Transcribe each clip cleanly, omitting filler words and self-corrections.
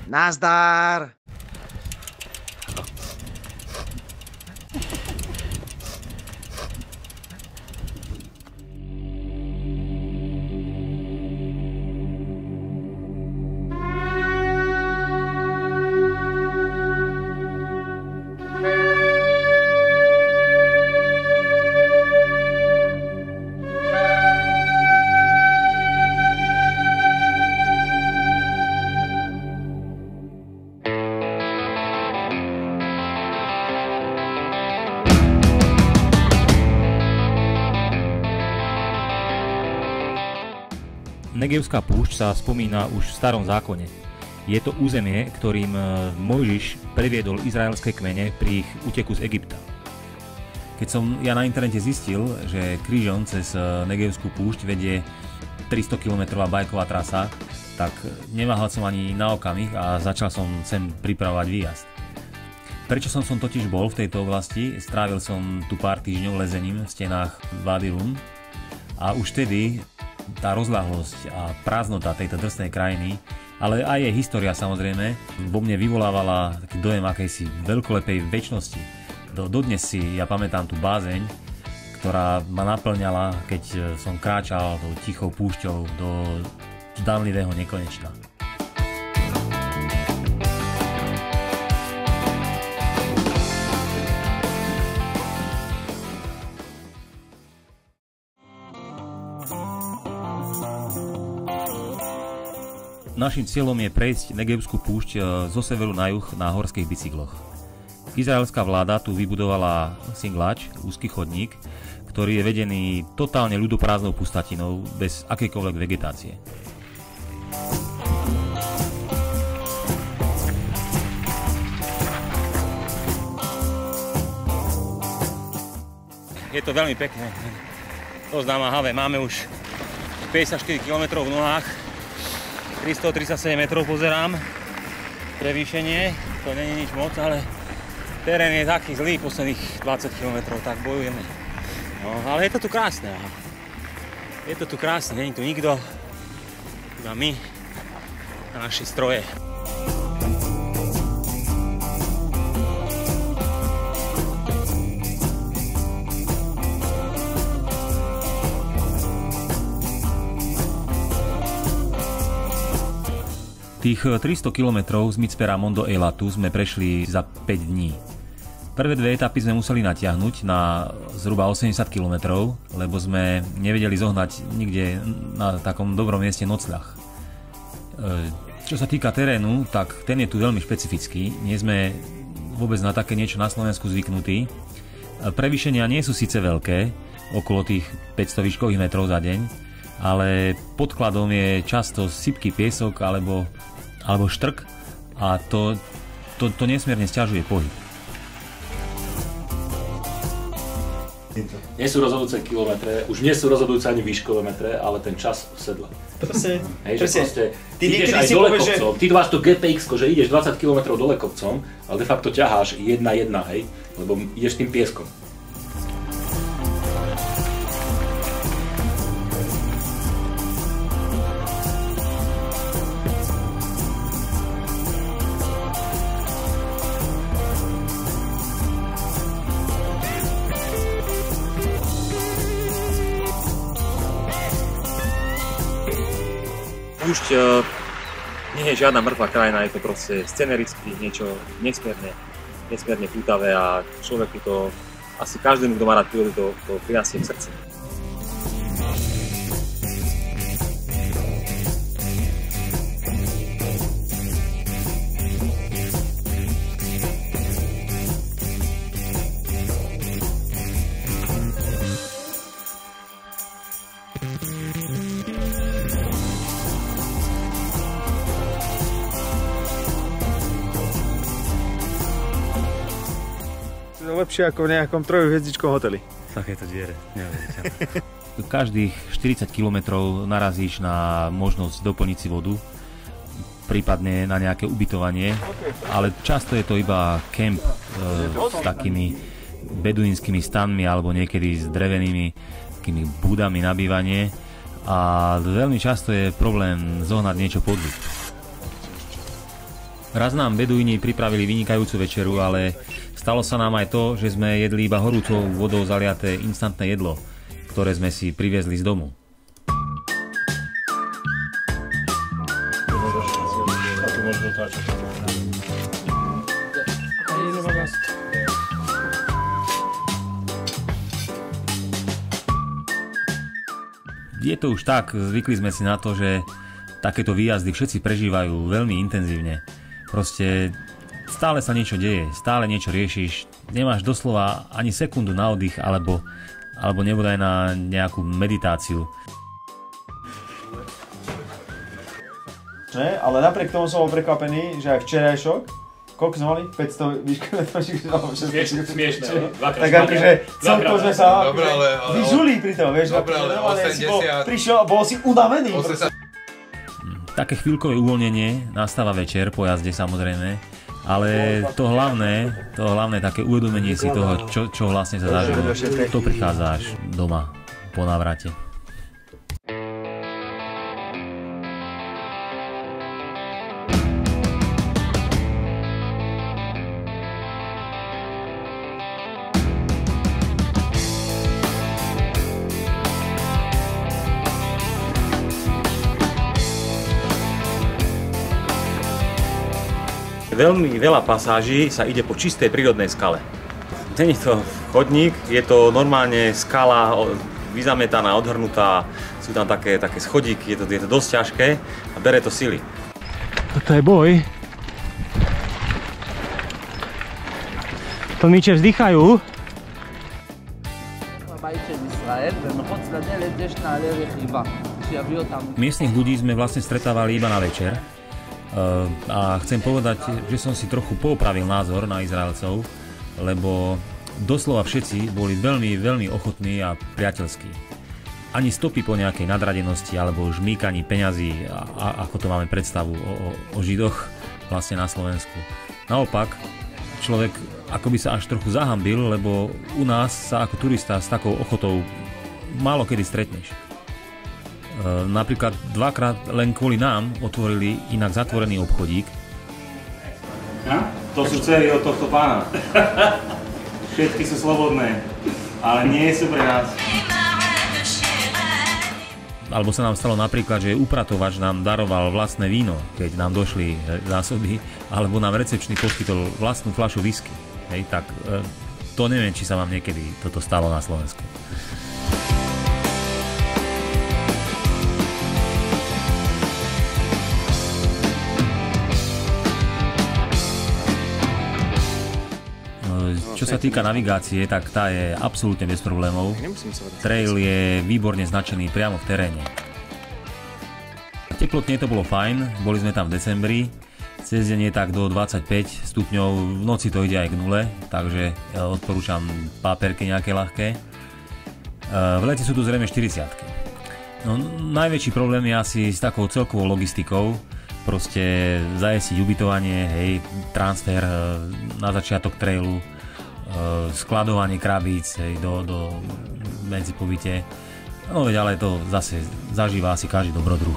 Nazdar! Negevská púšť sa spomína už v starom zákone. Je to územie, ktorým Mojžiš previedol izraelské kmene pri ich uteku z Egypta. Keď som ja na internete zistil, že krížom cez Negevskú púšť vedie 300 km bajková trasa, tak neváhal som ani na okamih a začal som sem pripravovať výjazd. Prečo som totiž bol v tejto oblasti? Strávil som tu pár týždňov lezením v stenách Vády Rum a už vtedy tá rozľahlosť a prázdnota tejto drsnej krajiny, ale aj jej história samozrejme, vo mne vyvolávala taký dojem akejsi veľkolepej večnosti. Dodnes si ja pamätám tú bázeň, ktorá ma naplňala, keď som kráčal tou tichou púšťou do zdánlivého nekonečna. Naším cieľom je prejsť Negevskú púšť zo severu na juh na horských bicykloch. Izraelská vláda tu vybudovala singlač, úzky chodník, ktorý je vedený totálne ľudoprázdnou pustatinou bez akejkoľvek vegetácie. Je to veľmi pekné, dosť namáhavé. Máme už 54 km v nohách. 337 metrov pozerám, prevýšenie, to nie je nič moc, ale terén je taký zlý posledných 20 km, tak bojujeme. No, ale je to tu krásne, nie je tu nikto, iba my a naše stroje. Tých 300 km z Mitzpera-Mon do Eilatu sme prešli za 5 dní. Prvé dve etapy sme museli natiahnuť na zhruba 80 km, lebo sme nevedeli zohnať nikde na takom dobrom mieste nocľah. Čo sa týka terénu, tak ten je tu veľmi špecifický. Nie sme vôbec na také niečo na Slovensku zvyknutí. Prevýšenia nie sú síce veľké, okolo tých 500 výškových metrov za deň, ale podkladom je často sypký piesok alebo štrk a to nesmierne sťažuje pohyb. Nie sú rozhodujúce kilometre, už nie sú rozhodujúce ani výškové metre, ale ten čas v sedle. Presne. Hej, že ty ideš aj dole kopcom, ty máš to GPX, že ideš 20 km dole kopcom, ale de facto ťaháš 1-1, hej, lebo ideš tým pieskom. Púšť nie je žiadna mŕtva krajina, je to proste scenericky niečo nesmierne pútavé a človeku to asi každému, kto má rád prírodu, to prinesie k srdci. Lepšie ako v nejakom trojhviezdičkom hoteli. Takéto diere, Každých 40 km narazíš na možnosť doplniť si vodu, prípadne na nejaké ubytovanie, ale často je to iba kemp s takými beduínskymi stanmi alebo niekedy s drevenými takými budami na bývanie a veľmi často je problém zohnať niečo pod zub. Raz nám beduíni pripravili vynikajúcu večeru, ale stalo sa nám aj to, že sme jedli iba horúcou vodou zaliaté instantné jedlo, ktoré sme si priviezli z domu. Je to už tak, zvykli sme si na to, že takéto výjazdy všetci prežívajú veľmi intenzívne. Proste stále sa niečo deje, stále niečo riešiš, nemáš doslova ani sekundu na oddych alebo nebodaj na nejakú meditáciu. Ale napriek tomu som bol prekvapený, že aj včerajšok, koľko sme mali? 500 výškometrov? Smiešné. Tak akože celko sme sa vyžuli pri tom, vieš. Dobre, ale 80... Prišiel a bol si unavený. Také chvíľkové uvoľnenie nastáva večer, po jazde samozrejme, ale to hlavné také uvedomenie si toho, čo vlastne sa zažilo, to prichádza až doma po návrate. Veľmi veľa pasáží sa ide po čistej prírodnej skale. Není to chodník, je to normálne skala vyzametaná, odhrnutá, sú tam také schodíky, je to dosť ťažké a bere to sily. Toto je boj. Tlmiče vzdychajú. Miestnych ľudí sme vlastne stretávali iba na večer. A chcem povedať, že som si trochu poopravil názor na Izraelcov, lebo doslova všetci boli veľmi, veľmi ochotní a priateľskí. Ani stopy po nejakej nadradenosti alebo žmýkaní peňazí, ako to máme predstavu o Židoch vlastne na Slovensku. Naopak, človek akoby sa až trochu zahambil, lebo u nás sa ako turista s takou ochotou málo kedy stretneš. Napríklad dvakrát len kvôli nám otvorili inak zatvorený obchodík. To sú dcery od tohto pána. Všetky sú slobodné, ale nie sú pre nás. Alebo sa nám stalo napríklad, že upratovač nám daroval vlastné víno, keď nám došli zásoby, alebo nám recepčný poskytol vlastnú fľašu whisky. Hej, tak to neviem, či sa vám niekedy toto stalo na Slovensku. Čo sa týka navigácie, tak tá je absolútne bez problémov. Trail je výborne značený priamo v teréne. Teplotne to bolo fajn, boli sme tam v decembri. Cez deň je tak do 25 stupňov, v noci to ide aj k nule, takže odporúčam páperky nejaké ľahké. V lete sú tu zrejme 40-ky. No, najväčší problém je asi s takou celkovou logistikou. Proste zajistiť ubytovanie, hej, transfer na začiatok trailu, skladovanie krabíc do medzipobyte. No veď, ale to zase zažíva asi každý dobrodruh.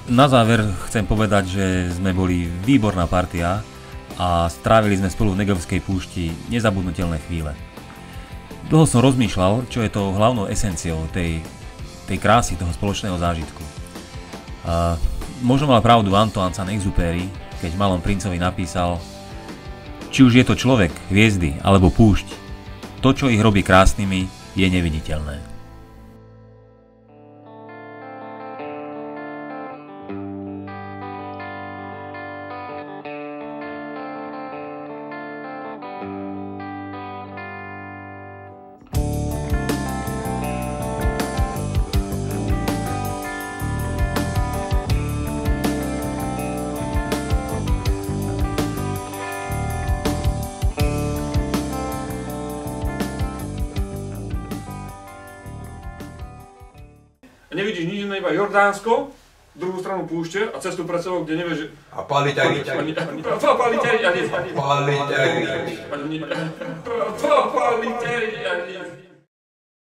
Na záver chcem povedať, že sme boli výborná partia a strávili sme spolu v Negevskej púšti nezabudnutelné chvíle. Dlho som rozmýšľal, čo je to hlavnou esenciou tej krásy, toho spoločného zážitku. Možno mal pravdu Antoine Saint-Exupéry, keď v Malom princovi napísal: či už je to človek, hviezdy alebo púšť, to, čo ich robí krásnymi, je neviditeľné. Nevidíš nič iné, iba Jordánsko druhú stranu púšte a cestu pred sebou, kde nevieš, že... A páliť aj nič. Páliť aj nič.